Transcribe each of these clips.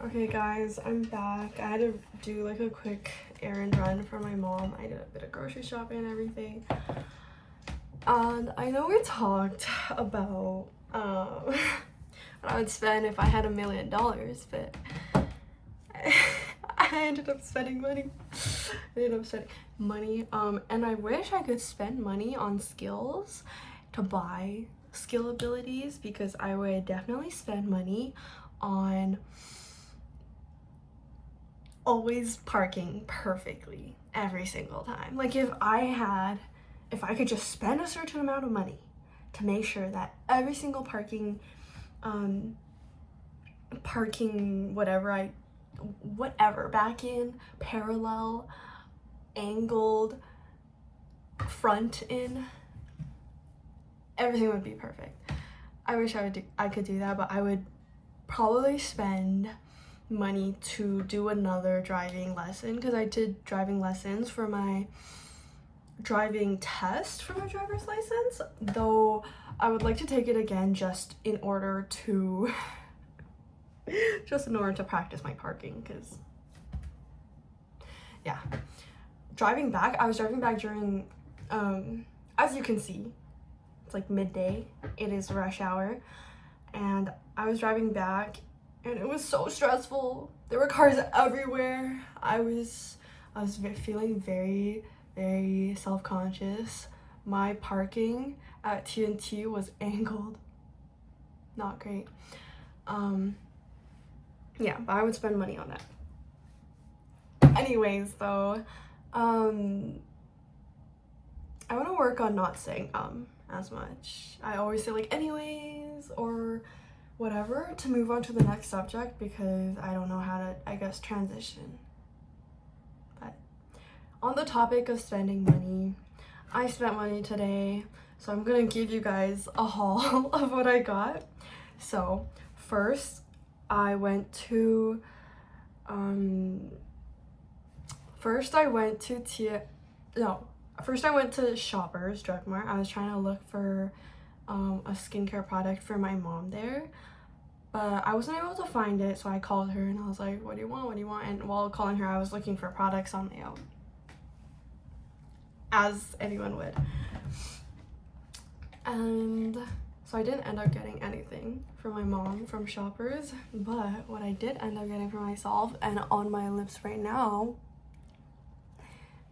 Okay guys, I'm back. I had to do like a quick errand run for my mom. I did a bit of grocery shopping and everything. And I know we talked about what I would spend if I had $1 million, but I ended up spending money. And I wish I could spend money on skills to buy skill abilities, because I would definitely spend money on always parking perfectly every single time. Like if I could just spend a certain amount of money to make sure that every single parking whatever, back in, parallel, angled, front in, everything would be perfect. I wish I could do that, but I would probably spend money to do another driving lesson, because I did driving lessons for my driving test for my driver's license, though I would like to take it again just in order to practice my parking, because yeah. I was driving back during as you can see, it's like midday, it is rush hour, and I was driving back and it was so stressful. There were cars everywhere. I was feeling very, very self-conscious. My parking at T&T was angled. Not great. Yeah, but I would spend money on that. Anyways, though, I want to work on not saying as much. I always say like anyways or whatever to move on to the next subject, because I don't know how to, I guess, transition. But on the topic of spending money, I spent money today, so I'm gonna give you guys a haul of what I got. So first I went to Shoppers Drug Mart. I was trying to look for a skincare product for my mom there, but I wasn't able to find it, so I called her and I was like, what do you want? And while calling her, I was looking for products on my own, as anyone would. And so I didn't end up getting anything for my mom from Shoppers, but what I did end up getting for myself and on my lips right now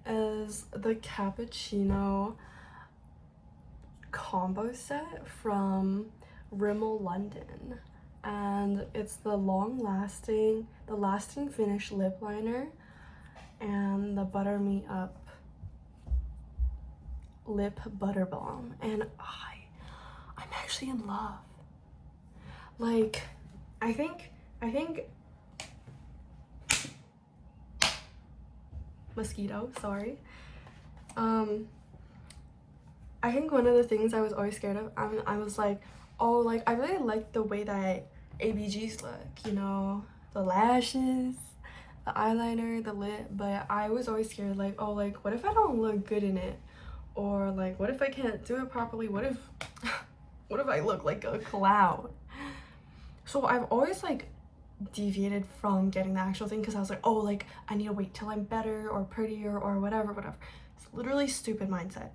is the cappuccino combo set from Rimmel London, and it's the lasting finish lip liner and the Butter Me Up lip butter balm, and I'm actually in love. Like, I think mosquito, sorry. I think one of the things I was always scared of, I was like, oh, like I really like the way that ABGs look, you know, the lashes, the eyeliner, the lip, but I was always scared, like, oh, like what if I don't look good in it, or like what if I can't do it properly, what if I look like a clown? So I've always like deviated from getting the actual thing, because I was like, oh, like I need to wait till I'm better or prettier or whatever. It's literally stupid mindset.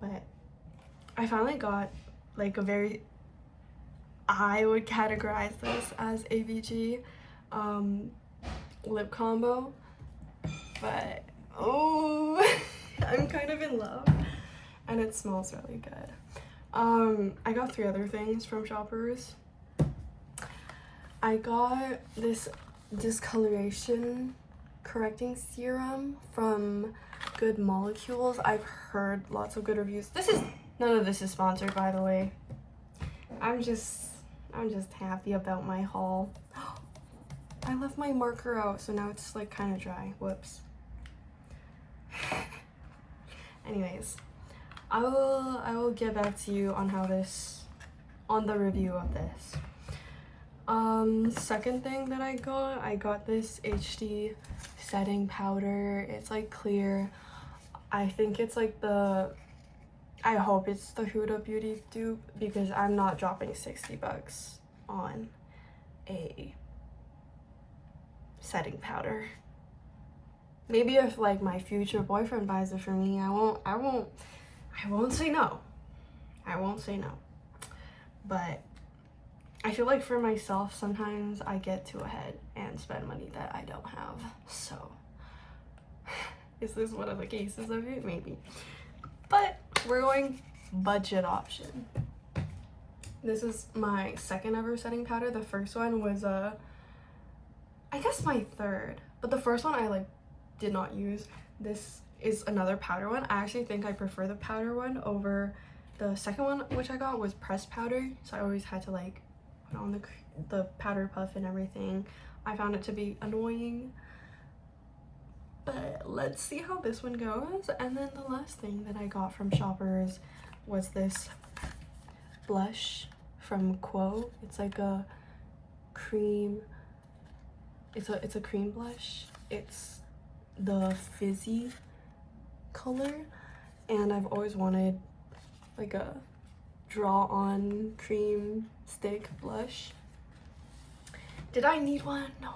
But I finally got like I would categorize this as ABG lip combo, but oh, I'm kind of in love, and it smells really good. I got 3 other things from Shoppers. I got this discoloration correcting serum from Good Molecules. I've heard lots of good reviews. None of this is sponsored, by the way. I'm just happy about my haul. I left my marker out, so now it's like kind of dry. Whoops. Anyways, I will get back to you on on the review of this. Second thing that I got this HD setting powder. It's like clear. I think it's like I hope it's the Huda Beauty dupe, because I'm not dropping $60 on a setting powder. Maybe if like my future boyfriend buys it for me, I won't say no. I won't say no. But I feel like for myself, sometimes I get too ahead and spend money that I don't have. So is this one of the cases of it? Maybe. But we're going budget option. This is my second ever setting powder. The first one was I guess my third, but the first one I like did not use. This is another powder one. I actually think I prefer the powder one over the second one, which I got was pressed powder, so I always had to like put on the powder puff and everything. I found it to be annoying, but let's see how this one goes. And then the last thing that I got from Shoppers was this blush from Quo. It's like a cream, it's a cream blush. It's the fizzy color, and I've always wanted like a draw on cream stick blush. Did I need one? No,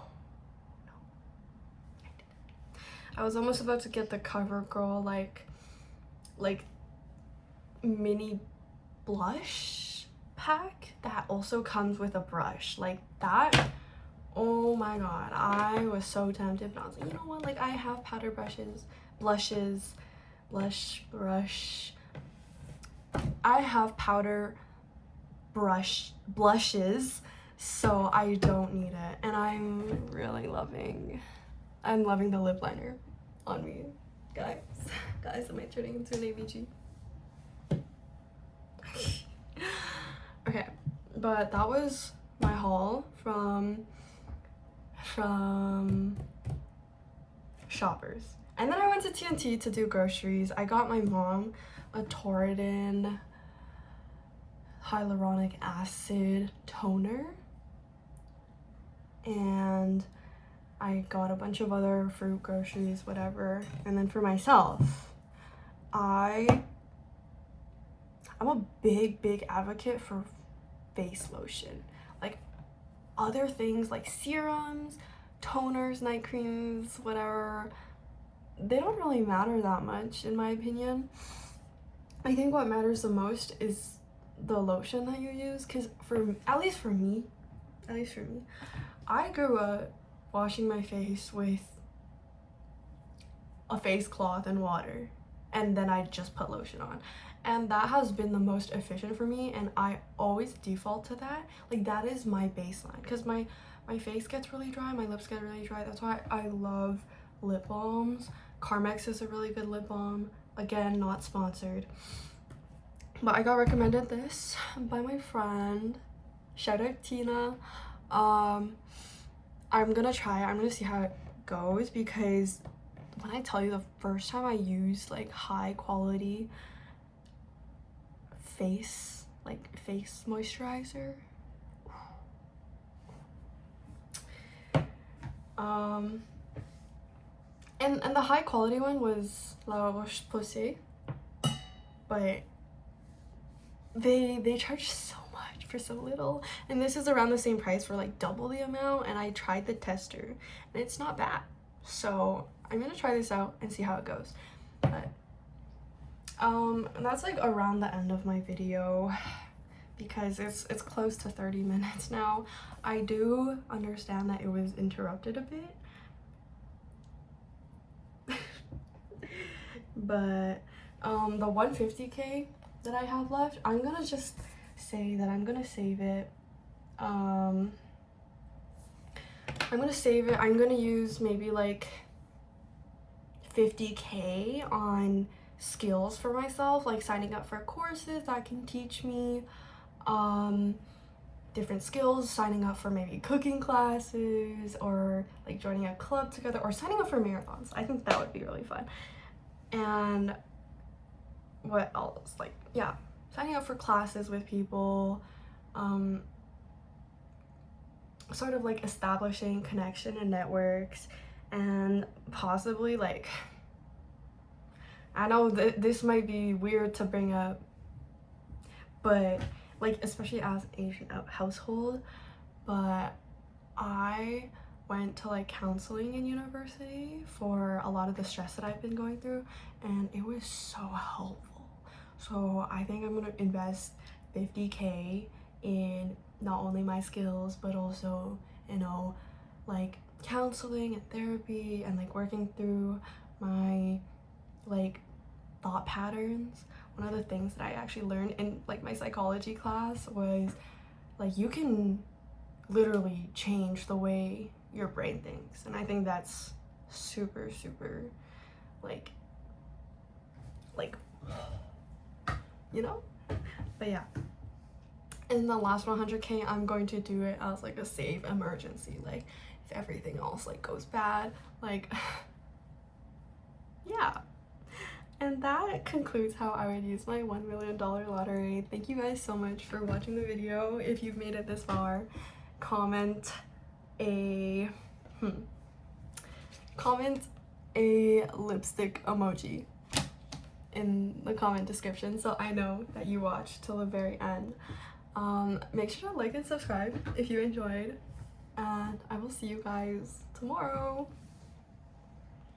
I didn't. I was almost about to get the CoverGirl like mini blush pack that also comes with a brush like that. Oh my god, I was so tempted, but I was like, you know what, like I have powder brushes, blushes, brush. I have powder blushes, so I don't need it. And I'm really loving the lip liner on me. Guys, am I turning into an ABG? Okay, but that was my haul from Shoppers. And then I went to TNT to do groceries. I got my mom a Torridin hyaluronic acid toner, and I got a bunch of other fruit groceries, whatever. And then for myself, I'm a big advocate for face lotion. Like other things like serums, toners, night creams, whatever, they don't really matter that much in my opinion. I think what matters the most is the lotion that you use, because at least for me, I grew up washing my face with a face cloth and water, and then I just put lotion on, and that has been the most efficient for me, and I always default to that. Like that is my baseline, because my face gets really dry, my lips get really dry. That's why I love lip balms. Carmex is a really good lip balm. Again, not sponsored, but I got recommended this by my friend. Shout out Tina. I'm gonna try it. I'm gonna see how it goes, because when I tell you the first time I used like high quality face moisturizer, and the high quality one was La Roche-Posay, but they charge so much for so little, and this is around the same price for like double the amount. And I tried the tester and it's not bad, so I'm gonna try this out and see how it goes. But that's like around the end of my video, because it's close to 30 minutes now. I do understand that it was interrupted a bit, but the 150k that I have left, I'm gonna just say that I'm gonna save it. I'm gonna use maybe like 50k on skills for myself, like signing up for courses that can teach me different skills, signing up for maybe cooking classes, or like joining a club together, or signing up for marathons. I think that would be really fun. And what else? Like, yeah, signing up for classes with people, sort of like establishing connection and networks, and possibly like, I know this might be weird to bring up, but like especially as Asian household, but I went to like counseling in university for a lot of the stress that I've been going through, and it was so helpful. So I think I'm gonna invest 50K in not only my skills but also, you know, like counseling and therapy and like working through my like thought patterns. One of the things that I actually learned in like my psychology class was like you can literally change the way your brain thinks, and I think that's super like you know. But yeah, in the last 100K I'm going to do it as like a safe emergency, like if everything else like goes bad, like yeah. And that concludes how I would use my $1 million lottery. Thank you guys so much for watching the video. If you've made it this far, comment a lipstick emoji in the comment description so I know that you watched till the very end. Make sure to like and subscribe if you enjoyed, and I will see you guys tomorrow.